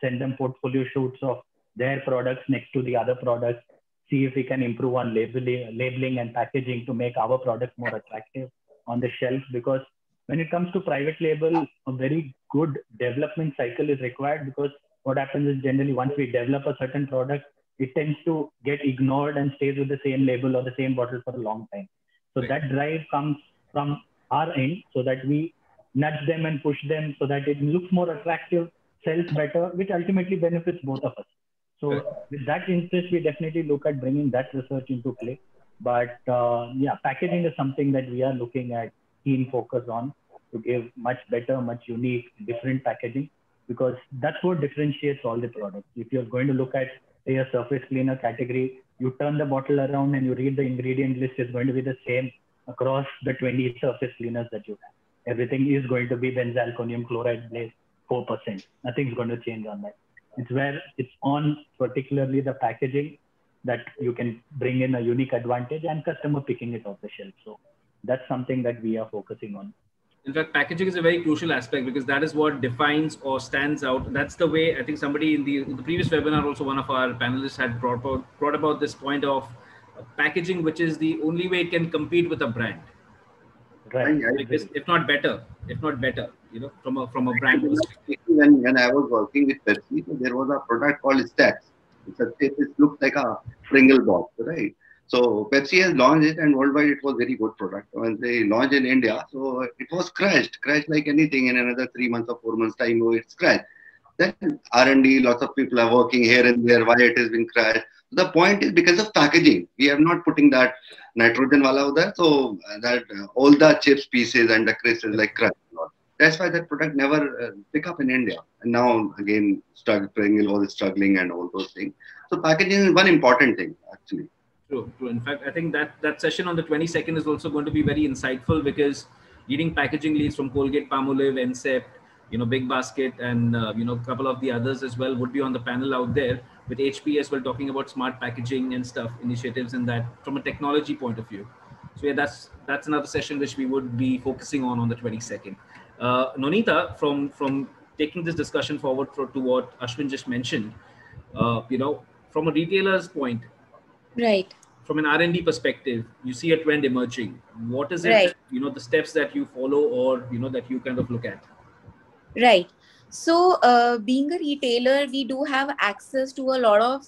[SPEAKER 6] send them portfolio shoots of their products next to the other products, see if we can improve on labeling and packaging to make our product more attractive on the shelf. Because when it comes to private label, a very good development cycle is required, because what happens is generally once we develop a certain product, it tends to get ignored and stays with the same label or the same bottle for a long time. So that drive comes from our end, so that we nudge them and push them so that it looks more attractive, sells better, which ultimately benefits both of us. So with that interest, we definitely look at bringing that research into play. But packaging is something that we are looking at keen focus on, to give much better, much unique, different packaging, because that's what differentiates all the products. If you're going to look at, say, a surface cleaner category, you turn the bottle around and you read the ingredient list, is going to be the same across the 20 surface cleaners that you have. Everything is going to be benzalkonium chloride based 4%. Nothing's going to change on that. It's where it's on particularly the packaging that you can bring in a unique advantage and customer picking it off the shelf. So that's something that we are focusing on.
[SPEAKER 1] In fact, packaging is a very crucial aspect, because that is what defines or stands out. That's the way, I think somebody in the previous webinar, also one of our panelists had brought about this point of packaging, which is the only way it can compete with a brand.
[SPEAKER 6] Right.
[SPEAKER 1] Because if not better, from a brand perspective.
[SPEAKER 3] When I was working with Pepsi, there was a product called Stats. It looks like a Pringle box, right? So Pepsi has launched it, and worldwide it was very good product. When they launched in India, so it was crashed like anything. In another 3 months or 4 months time, it's crashed. Then R&D, lots of people are working here and there, why it has been crashed. The point is because of packaging. We are not putting that nitrogen wala over there, so that all the chips pieces and the crisps is like crushed. That's why that product never pick up in India. And now again, Pringle was struggling and all those things. So packaging is one important thing actually.
[SPEAKER 1] True. In fact, I think that session on the 22nd is also going to be very insightful, because leading packaging leads from Colgate, Palmolive, Ncept, Big Basket, and a couple of the others as well would be on the panel out there, with HP as well, talking about smart packaging and stuff, initiatives in that from a technology point of view. So yeah, that's another session which we would be focusing on the 22nd. Nonita, from taking this discussion forward to what Ashwin just mentioned, from a retailer's point,
[SPEAKER 5] right,
[SPEAKER 1] from an R&D perspective, you see a trend emerging. What is it,
[SPEAKER 5] right,
[SPEAKER 1] the steps that you follow, or that you kind of look at?
[SPEAKER 5] Right. So being a retailer, we do have access to a lot of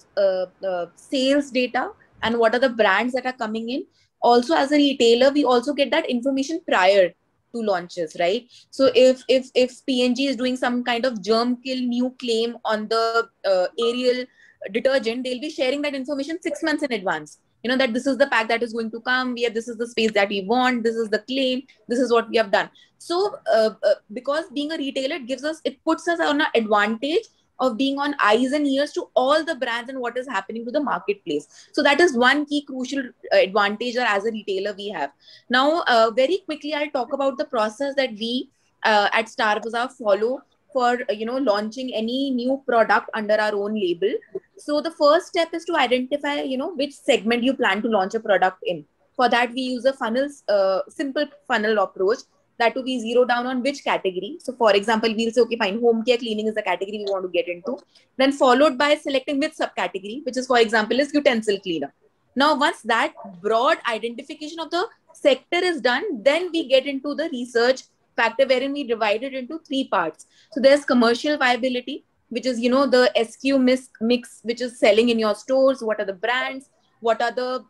[SPEAKER 5] sales data and what are the brands that are coming in. also as a retailer, we also get that information prior to launches, right? So if P&G is doing some kind of germ kill new claim on the Ariel detergent, they'll be sharing that information 6 months in advance. That this is the pack that is going to come. This is the space that we want. This is the claim. This is what we have done. So because being a retailer, it puts us on an advantage of being on eyes and ears to all the brands and what is happening to the marketplace. So that is one key crucial advantage that as a retailer we have. Now, very quickly, I'll talk about the process that we at Star Bazaar follow for launching any new product under our own label. So the first step is to identify which segment you plan to launch a product in. For that, we use a simple funnel approach. That to be zero down on which category. So for example, we'll say, okay, fine, home care cleaning is the category we want to get into. Then followed by selecting which subcategory, which is, for example, is utensil cleaner. Now, once that broad identification of the sector is done, then we get into the research factor wherein we divide it into 3 parts. So there's commercial viability, which is, the SKU mix, which is selling in your stores. What are the brands? What are the,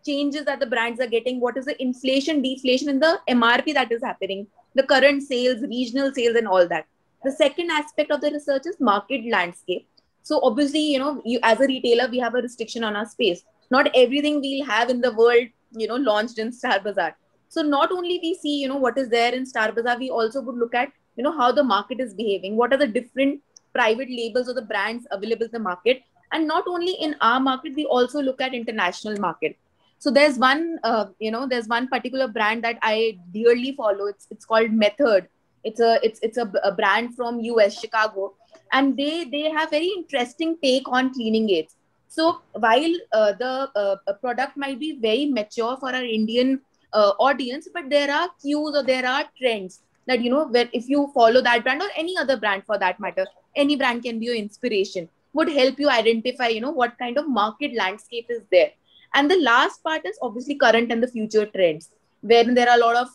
[SPEAKER 5] changes that the brands are getting? What is the inflation, deflation in the MRP that is happening? The current sales, regional sales, and all that. The second aspect of the research is market landscape. So obviously, you as a retailer, we have a restriction on our space. Not everything we'll have in the world, launched in Star Bazaar. So not only we see, what is there in Star Bazaar, we also would look at, how the market is behaving. What are the different private labels or the brands available in the market? And not only in our market, we also look at international market. So there's one, there's one particular brand that I dearly follow. It's called Method. It's a brand from US, Chicago, and they have very interesting take on cleaning aids. So while the product might be very mature for our Indian audience, but there are cues or there are trends that where if you follow that brand or any other brand for that matter, any brand can be your inspiration, would help you identify what kind of market landscape is there. And the last part is obviously current and the future trends, where there are a lot of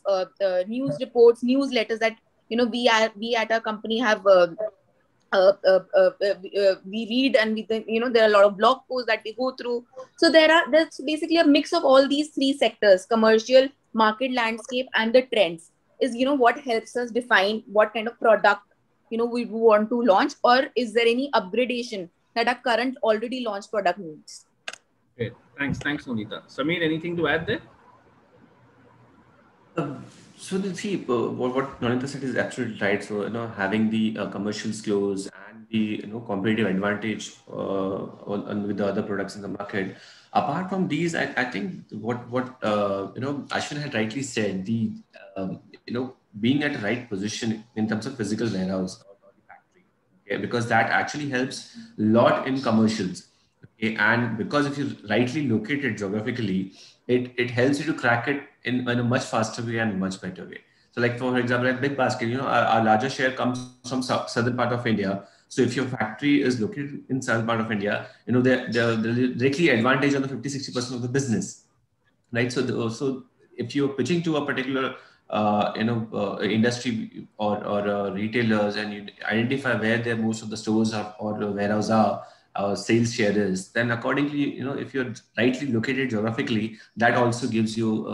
[SPEAKER 5] news reports, newsletters that we at our company have. We read and we there are a lot of blog posts that we go through. So there's basically a mix of all these 3 sectors: commercial, market landscape, and the trends. Is what helps us define what kind of product we want to launch, or is there any upgradation that our current already launched product needs.
[SPEAKER 1] Great. Thanks, Nonita. Sameer, anything to add there?
[SPEAKER 2] So what Nonita said is absolutely right. So having the commercials close and the competitive advantage with the other products in the market. Apart from these, I think what Ashwin had rightly said, the being at the right position in terms of physical warehouse or the factory, okay, because that actually helps a lot in commercials. Okay, and because if you're rightly located geographically, it helps you to crack it in a much faster way and much better way. So like for example, at Big Basket, our larger share comes from southern part of India. So if your factory is located in southern part of India, they're directly advantage on the 50-60% of the business, right? So if you're pitching to a particular industry or retailers, and you identify where most of the stores are or the warehouse are, sales share is, then accordingly, if you're rightly located geographically, that also gives you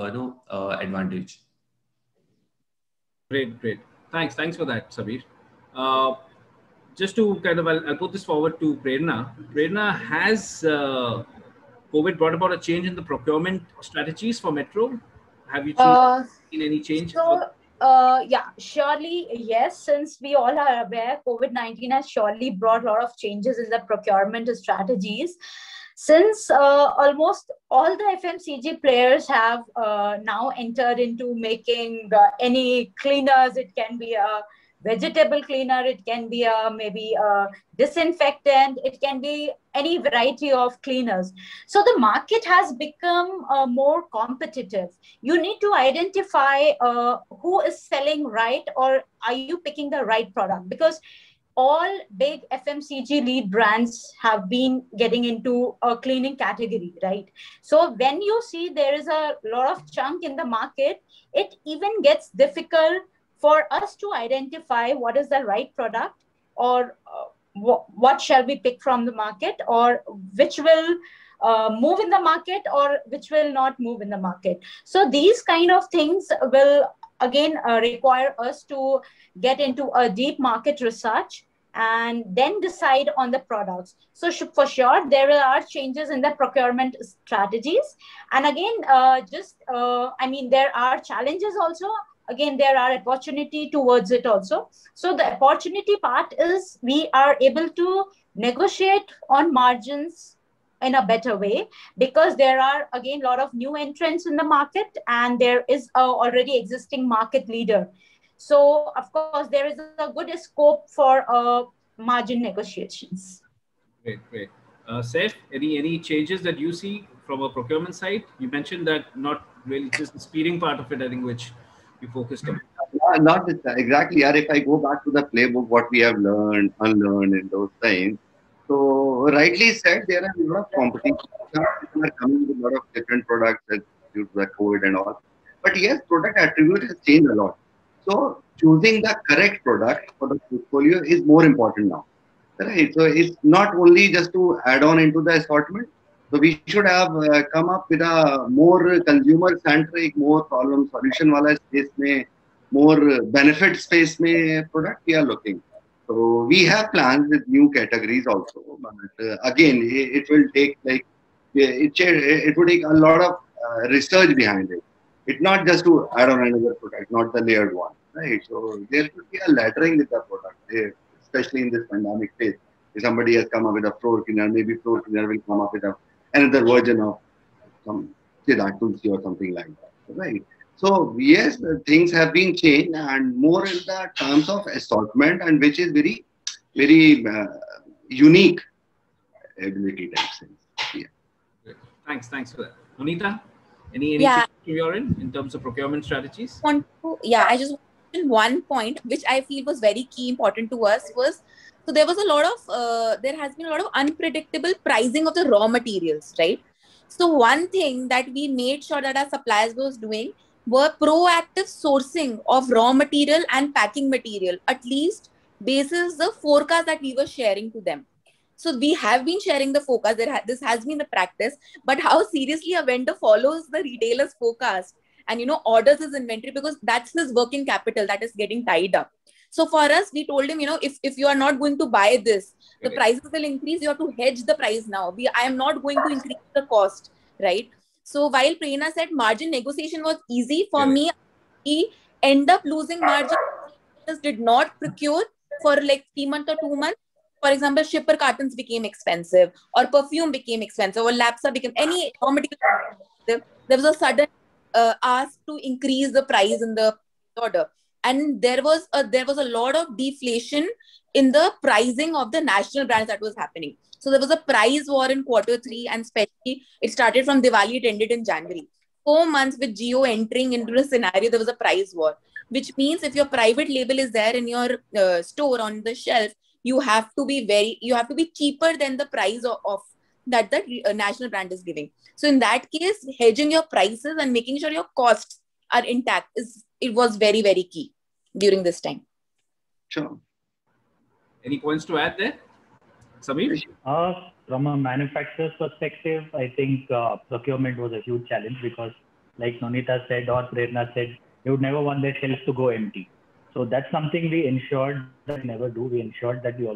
[SPEAKER 2] advantage.
[SPEAKER 1] Great. Thanks for that, Sabir. Just to kind of, I'll put this forward to Prerna. Prerna, has COVID brought about a change in the procurement strategies for Metro? Have you seen any change?
[SPEAKER 4] Yeah, surely, yes. Since we all are aware, COVID-19 has surely brought a lot of changes in the procurement strategies. Since almost all the FMCG players have now entered into making any cleaners. It can be a vegetable cleaner, it can be maybe a disinfectant, it can be any variety of cleaners. So the market has become more competitive. You need to identify who is selling right, or are you picking the right product? Because all big FMCG lead brands have been getting into a cleaning category, right? So when you see there is a lot of chunk in the market, it even gets difficult for us to identify what is the right product, or what shall we pick from the market, or which will move in the market or which will not move in the market. So these kind of things will again require us to get into a deep market research and then decide on the products. So for sure, there are changes in the procurement strategies. And again, I mean, there are challenges also. Again, there are opportunity towards it also. So the opportunity part is we are able to negotiate on margins in a better way, because there are again a lot of new entrants in the market and there is a already existing market leader. So of course there is a good scope for margin negotiations.
[SPEAKER 1] Great. Saif, any changes that you see from a procurement side? You mentioned that not really just the speeding part of it, I think, which you focused on.
[SPEAKER 3] Not exactly. If I go back to the playbook, what we have learned, unlearned in those times. So rightly said, there are a lot of competition. People are coming with a lot of different products due to the COVID and all. But yes, product attribute has changed a lot. So choosing the correct product for the portfolio is more important now. Right. So it's not only just to add on into the assortment. So we should have come up with a more consumer centric, more problem solution wala space mein, more benefit space mein product we are looking. So we have plans with new categories also. But again, it will take it would take a lot of research behind it. It's not just to add on another product, not the layered one, right? So there should be a laddering with the product, especially in this pandemic phase. If somebody has come up with a floor cleaner, maybe floor cleaner will come up with another version of some Tulsi or something like that, right? So yes, things have been changed and more in the terms of assortment, and which is very, very unique ability type sense. Yeah.
[SPEAKER 1] Thanks for that. Nonita, any changes from your end in terms of procurement strategies?
[SPEAKER 5] I just wanted one point which I feel was very key important to us was, so there was there has been a lot of unpredictable pricing of the raw materials, right? So one thing that we made sure that our suppliers was doing were proactive sourcing of raw material and packing material, at least basis the forecast that we were sharing to them. So we have been sharing the forecast. This has been the practice, but how seriously a vendor follows the retailer's forecast and orders his inventory, because that's his working capital that is getting tied up. So for us, we told him, if you are not going to buy this, the prices will increase. You have to hedge the price now. I am not going to increase the cost, right? So while Prerna said margin negotiation was easy, for me, he ended up losing margin. Just did not procure for like 3 months or 2 months. For example, shipper cartons became expensive, or perfume became expensive, or Lapsa became any raw material. There was a sudden ask to increase the price in the order, and there was a lot of deflation in the pricing of the national brands that was happening. So there was a price war in Q3, and especially it started from Diwali, it ended in January. 4 months with Jio entering into the scenario, there was a price war, which means if your private label is there in your store on the shelf, you have to be cheaper than the price of that the national brand is giving. So in that case, hedging your prices and making sure your costs are intact it was very, very key during this time.
[SPEAKER 3] Sure.
[SPEAKER 1] Any points to add there, Sameer?
[SPEAKER 6] From a manufacturer's perspective, I think procurement was a huge challenge, because like Nonita said or Prerna said, you would never want their shelves to go empty. So that's something we ensured that we never do. We ensured that we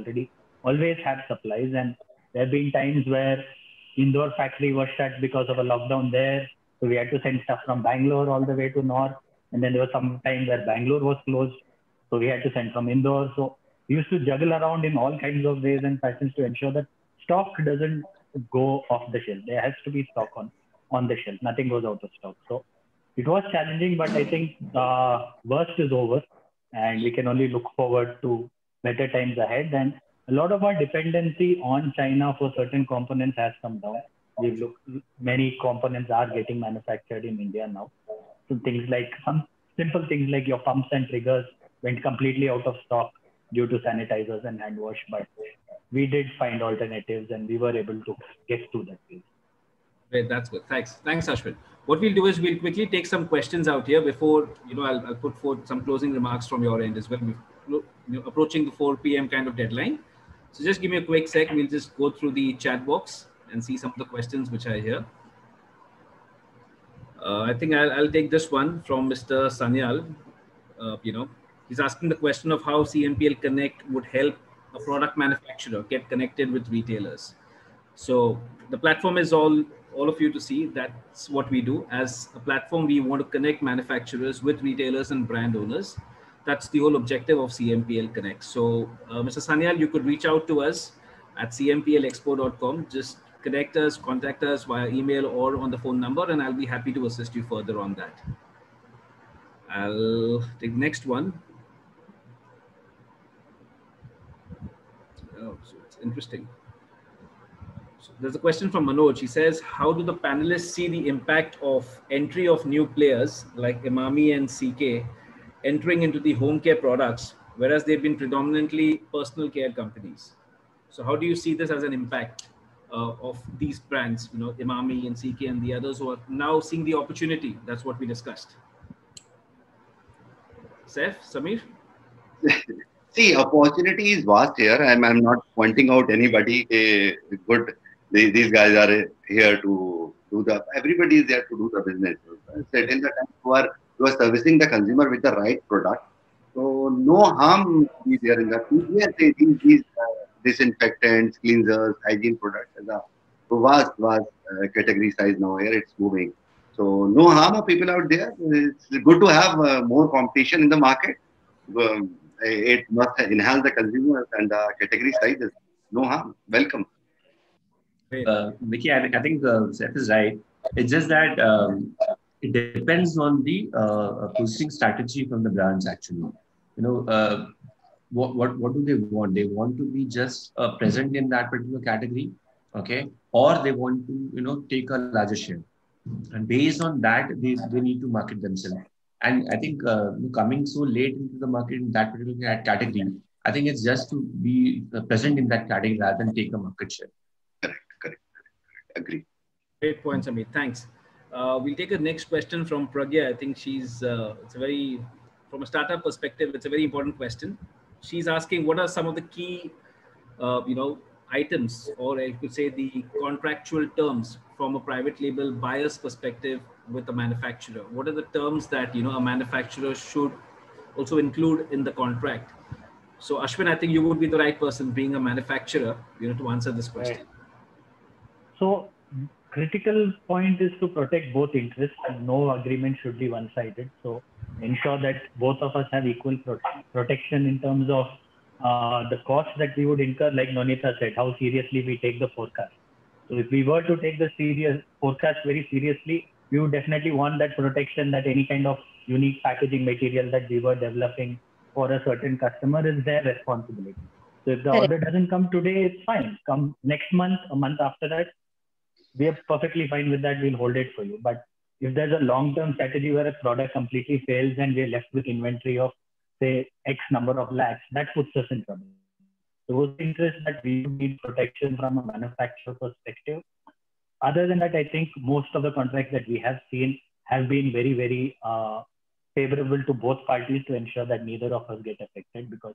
[SPEAKER 6] always have supplies, and there have been times where Indore factory was shut because of a lockdown there. So we had to send stuff from Bangalore all the way to North. And then there was some time where Bangalore was closed. So we had to send from Indore. So we used to juggle around in all kinds of ways and fashions to ensure that stock doesn't go off the shelf. There has to be stock on the shelf. Nothing goes out of stock. So it was challenging, but I think worst is over, and we can only look forward to better times ahead. And a lot of our dependency on China for certain components has come down. Many components are getting manufactured in India now. So some simple things like your pumps and triggers went completely out of stock due to sanitizers and hand wash, but we did find alternatives and we were able to get to that phase.
[SPEAKER 1] Great, that's good. Thanks, Ashwin. What we'll do is we'll quickly take some questions out here before, I'll put forth some closing remarks from your end as well. We're approaching the 4 p.m. kind of deadline. So just give me a quick sec. We'll just go through the chat box and see some of the questions which are here. I think I'll take this one from Mr. Sanyal. He's asking the question of how CMPL Connect would help a product manufacturer get connected with retailers. So the platform is all of you to see. That's what we do. As a platform, we want to connect manufacturers with retailers and brand owners. That's the whole objective of CMPL Connect. So Mr. Sanyal, you could reach out to us at cmplexpo.com. Just connect us, contact us via email or on the phone number, and I'll be happy to assist you further on that. I'll take the next one. Oh, so it's interesting. So there's a question from Manoj. He says, how do the panelists see the impact of entry of new players like Emami and CK entering into the home care products, whereas they've been predominantly personal care companies? So how do you see this as an impact of these brands, Emami and CK and the others who are now seeing the opportunity? That's what we discussed. Saif, Samir?
[SPEAKER 3] See, opportunity is vast here. I'm not pointing out anybody. Good, these guys are here to do everybody is there to do the business. Set in the time you are servicing the consumer with the right product. So no harm is there in that. Yes, these disinfectants, cleansers, hygiene products as a vast category size now here. It's moving. So no harm of people out there. It's good to have more competition in the market. It must enhance the consumers and the category sizes. No harm. Welcome.
[SPEAKER 2] Vicky, I think Seth is right. It's just that it depends on the positioning strategy from the brands. Actually, what do they want? They want to be just present in that particular category, okay, or they want to take a larger share. And based on that, they need to market themselves. And I think coming so late into the market in that particular category, I think it's just to be present in that category rather than take a market share.
[SPEAKER 3] Correct. Agree.
[SPEAKER 1] Great point, Samir. Thanks. We'll take a next question from Pragya. I think she's, from a startup perspective, it's a very important question. She's asking, what are some of the key, items, or I could say the contractual terms from a private label buyer's perspective with the manufacturer? What are the terms that a manufacturer should also include in the contract? So Ashwin, I think you would be the right person, being a manufacturer, to answer this question.
[SPEAKER 6] Right. So critical point is to protect both interests, and no agreement should be one-sided. So ensure that both of us have equal protection in terms of the costs that we would incur, like Nonita said, how seriously we take the forecast. So if we were to take the forecast very seriously, we would definitely want that protection, that any kind of unique packaging material that we were developing for a certain customer is their responsibility. So if the order doesn't come today, it's fine. Come next month, a month after that, we are perfectly fine with that. We'll hold it for you. But if there's a long-term strategy where a product completely fails and we're left with inventory of, say, X number of lakhs, that puts us in trouble. Those interests that we need protection from a manufacturer perspective. Other than that, I think most of the contracts that we have seen have been very, very favorable to both parties to ensure that neither of us get affected, because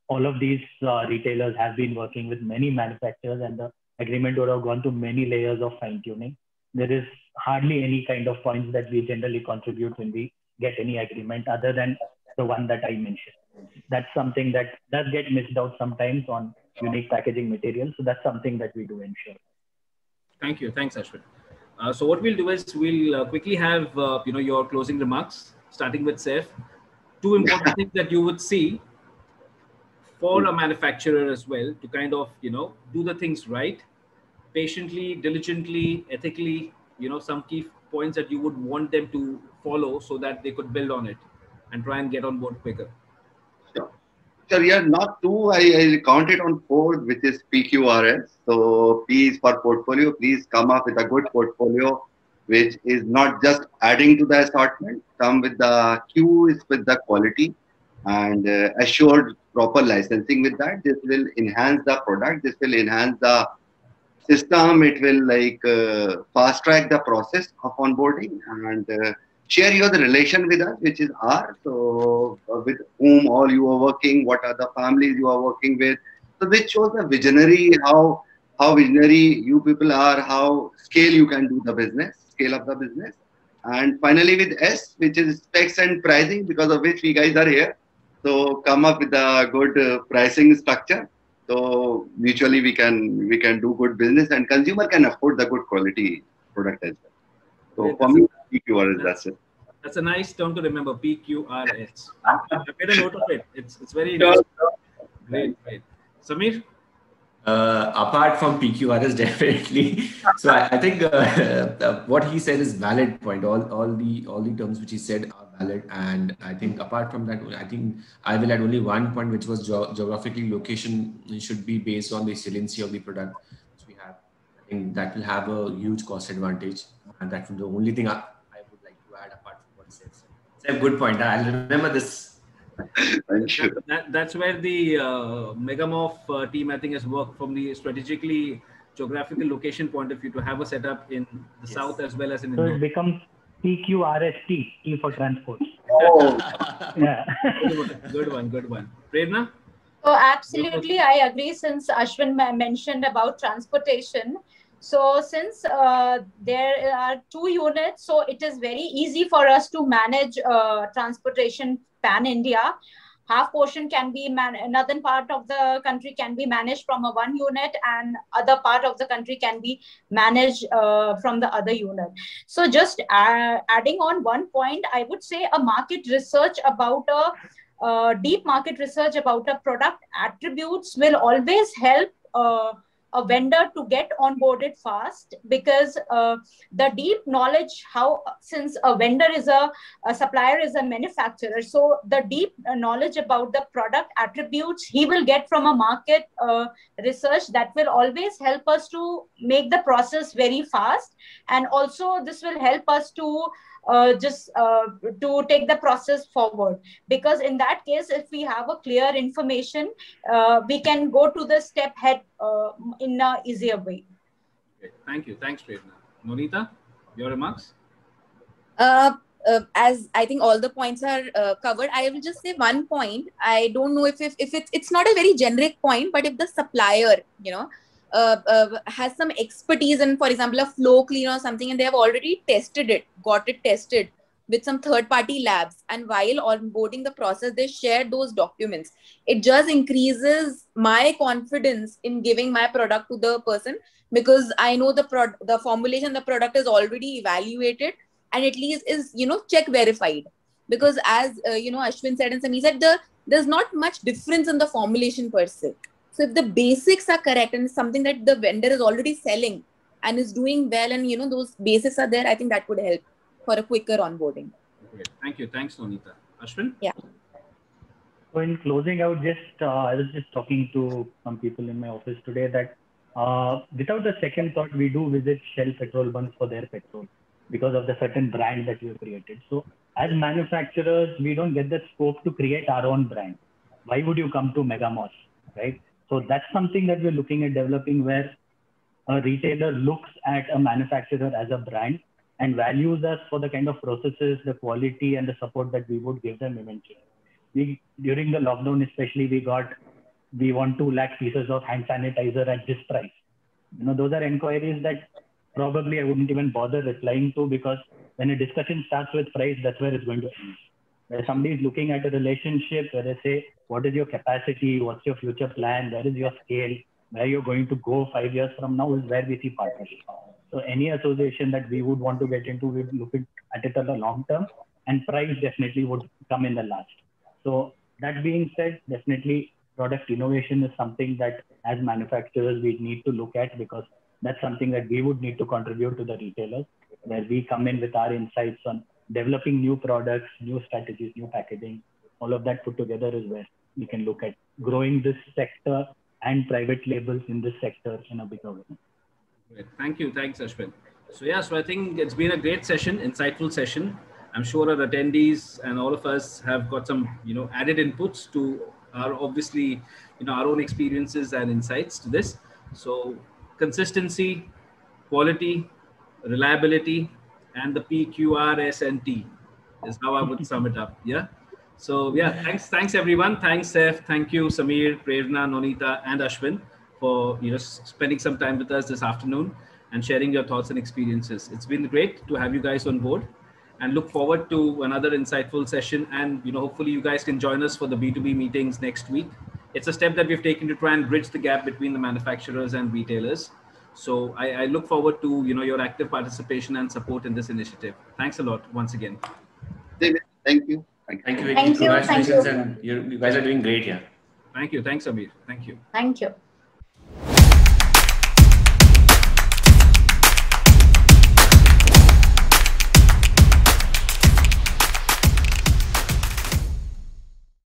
[SPEAKER 6] all of these retailers have been working with many manufacturers, and the agreement would have gone to many layers of fine tuning. There is hardly any kind of points that we generally contribute when we get any agreement other than the one that I mentioned. That's something that does get missed out sometimes on unique packaging materials. So that's something that we do ensure.
[SPEAKER 1] Thank you. Thanks, Ashwin. So what we'll do is we'll quickly have your closing remarks, starting with Saif. Two important things that you would see for a manufacturer as well to kind of do the things right, patiently, diligently, ethically. Some key points that you would want them to follow so that they could build on it and try and get on board quicker.
[SPEAKER 3] Sure, yeah, not two. I counted on 4, which is PQRS. So P is for portfolio. Please come up with a good portfolio, which is not just adding to the assortment. Come with the Q is with the quality, and assured proper licensing with that. This will enhance the product. This will enhance the system. It will fast track the process of onboarding, and share the relation with us, which is R. So with whom all you are working, what are the families you are working with. So which shows the visionary, how how visionary you people are, how scale you can do the business, scale up the business. And finally with S, which is specs and pricing, because of which we guys are here. So come up with a good pricing structure. So mutually we can do good business, and consumer can afford the good quality product as well. So for me, PQRS, that's it.
[SPEAKER 1] That's a nice term to remember, PQRS. I made a note of it. It's very interesting. Great. Samir?
[SPEAKER 2] Apart from PQRS, definitely. So I think what he said is valid point. All the terms which he said are valid, and I think apart from that, I think I will add only one point, which was geographically location should be based on the saliency of the product which we have. I think that will have a huge cost advantage, and that's the only thing I would like to add apart from what he said. It's a good point. I'll remember this.
[SPEAKER 3] Thank you.
[SPEAKER 1] That's where the Megamorph team, I think, has worked from the strategically geographical location point of view to have a setup in the south as well as in the north.
[SPEAKER 6] So it becomes PQRST, T for transport.
[SPEAKER 3] Oh.
[SPEAKER 6] Yeah.
[SPEAKER 1] Good one. Prerna?
[SPEAKER 4] So absolutely, I agree, since Ashwin mentioned about transportation. So since there are 2 units, so it is very easy for us to manage transportation pan-India. Half portion can be northern part of the country can be managed from a 1 unit, and other part of the country can be managed from the other unit. So just adding on one point, I would say a market research about deep market research about a product attributes will always help a vendor to get onboarded fast, because the deep knowledge, since a vendor is a supplier is a manufacturer, so the deep knowledge about the product attributes he will get from a market research, that will always help us to make the process very fast. And also this will help us to to take the process forward, because in that case, if we have a clear information, we can go to the step head in an easier way.
[SPEAKER 1] Okay. Thank you. Thanks, Prerna. Nonita, your remarks?
[SPEAKER 5] As I think all the points are covered, I will just say one point. I don't know if it's not a very generic point, but if the supplier, has some expertise in, for example, a flow cleaner or something, and they have already got it tested with some third-party labs, and while onboarding the process, they share those documents. It just increases my confidence in giving my product to the person, because I know the formulation, the product is already evaluated, and at least is check verified. Because as Ashwin said and Samir said, there's not much difference in the formulation per se. So if the basics are correct and it's something that the vendor is already selling and is doing well, and those basics are there, I think that would help for a quicker onboarding.
[SPEAKER 1] Great. Thank you. Thanks, Nonita. Ashwin?
[SPEAKER 5] Yeah.
[SPEAKER 6] So in closing out, I was just talking to some people in my office today that without a second thought, we do visit Shell petrol bunks for their petrol because of the certain brand that we have created. So as manufacturers, we don't get the scope to create our own brand. Why would you come to Megamorph, right? So that's something that we're looking at developing, where a retailer looks at a manufacturer as a brand and values us for the kind of processes, the quality, and the support that we would give them eventually. During the lockdown especially, we want 2 lakh pieces of hand sanitizer at this price. Those are inquiries that probably I wouldn't even bother replying to, because when a discussion starts with price, that's where it's going to end. Where somebody is looking at a relationship where they say, what is your capacity? What's your future plan? Where is your scale? Where you're going to go 5 years from now is where we see partnership. So any association that we would want to get into, we would look at it on the long term, and price definitely would come in the last. So that being said, definitely product innovation is something that as manufacturers we need to look at, because that's something that we would need to contribute to the retailers, where we come in with our insights on developing new products, new strategies, new packaging. All of that put together is where we can look at growing this sector and private labels in this sector in a bigger way.
[SPEAKER 1] Great. Thank you. Thanks, Ashwin. So I think it's been a great session, insightful session. I'm sure our attendees and all of us have got some, added inputs to our, obviously, our own experiences and insights to this. So consistency, quality, reliability, and the PQRSNT is how I would sum it up. Yeah. So thanks everyone. Thanks, Seth. Thank you, Samir, Prerna, Nonita, and Ashwin for spending some time with us this afternoon and sharing your thoughts and experiences. It's been great to have you guys on board, and look forward to another insightful session. And hopefully you guys can join us for the B2B meetings next week. It's a step that we've taken to try and bridge the gap between the manufacturers and retailers. So I look forward to your active participation and support in this initiative. Thanks a lot once again.
[SPEAKER 3] Thank you.
[SPEAKER 2] Thank you, Vicky. Congratulations, and you guys are doing great here.
[SPEAKER 1] Thank you. Thanks, Amir. Thank you.
[SPEAKER 4] Thank you.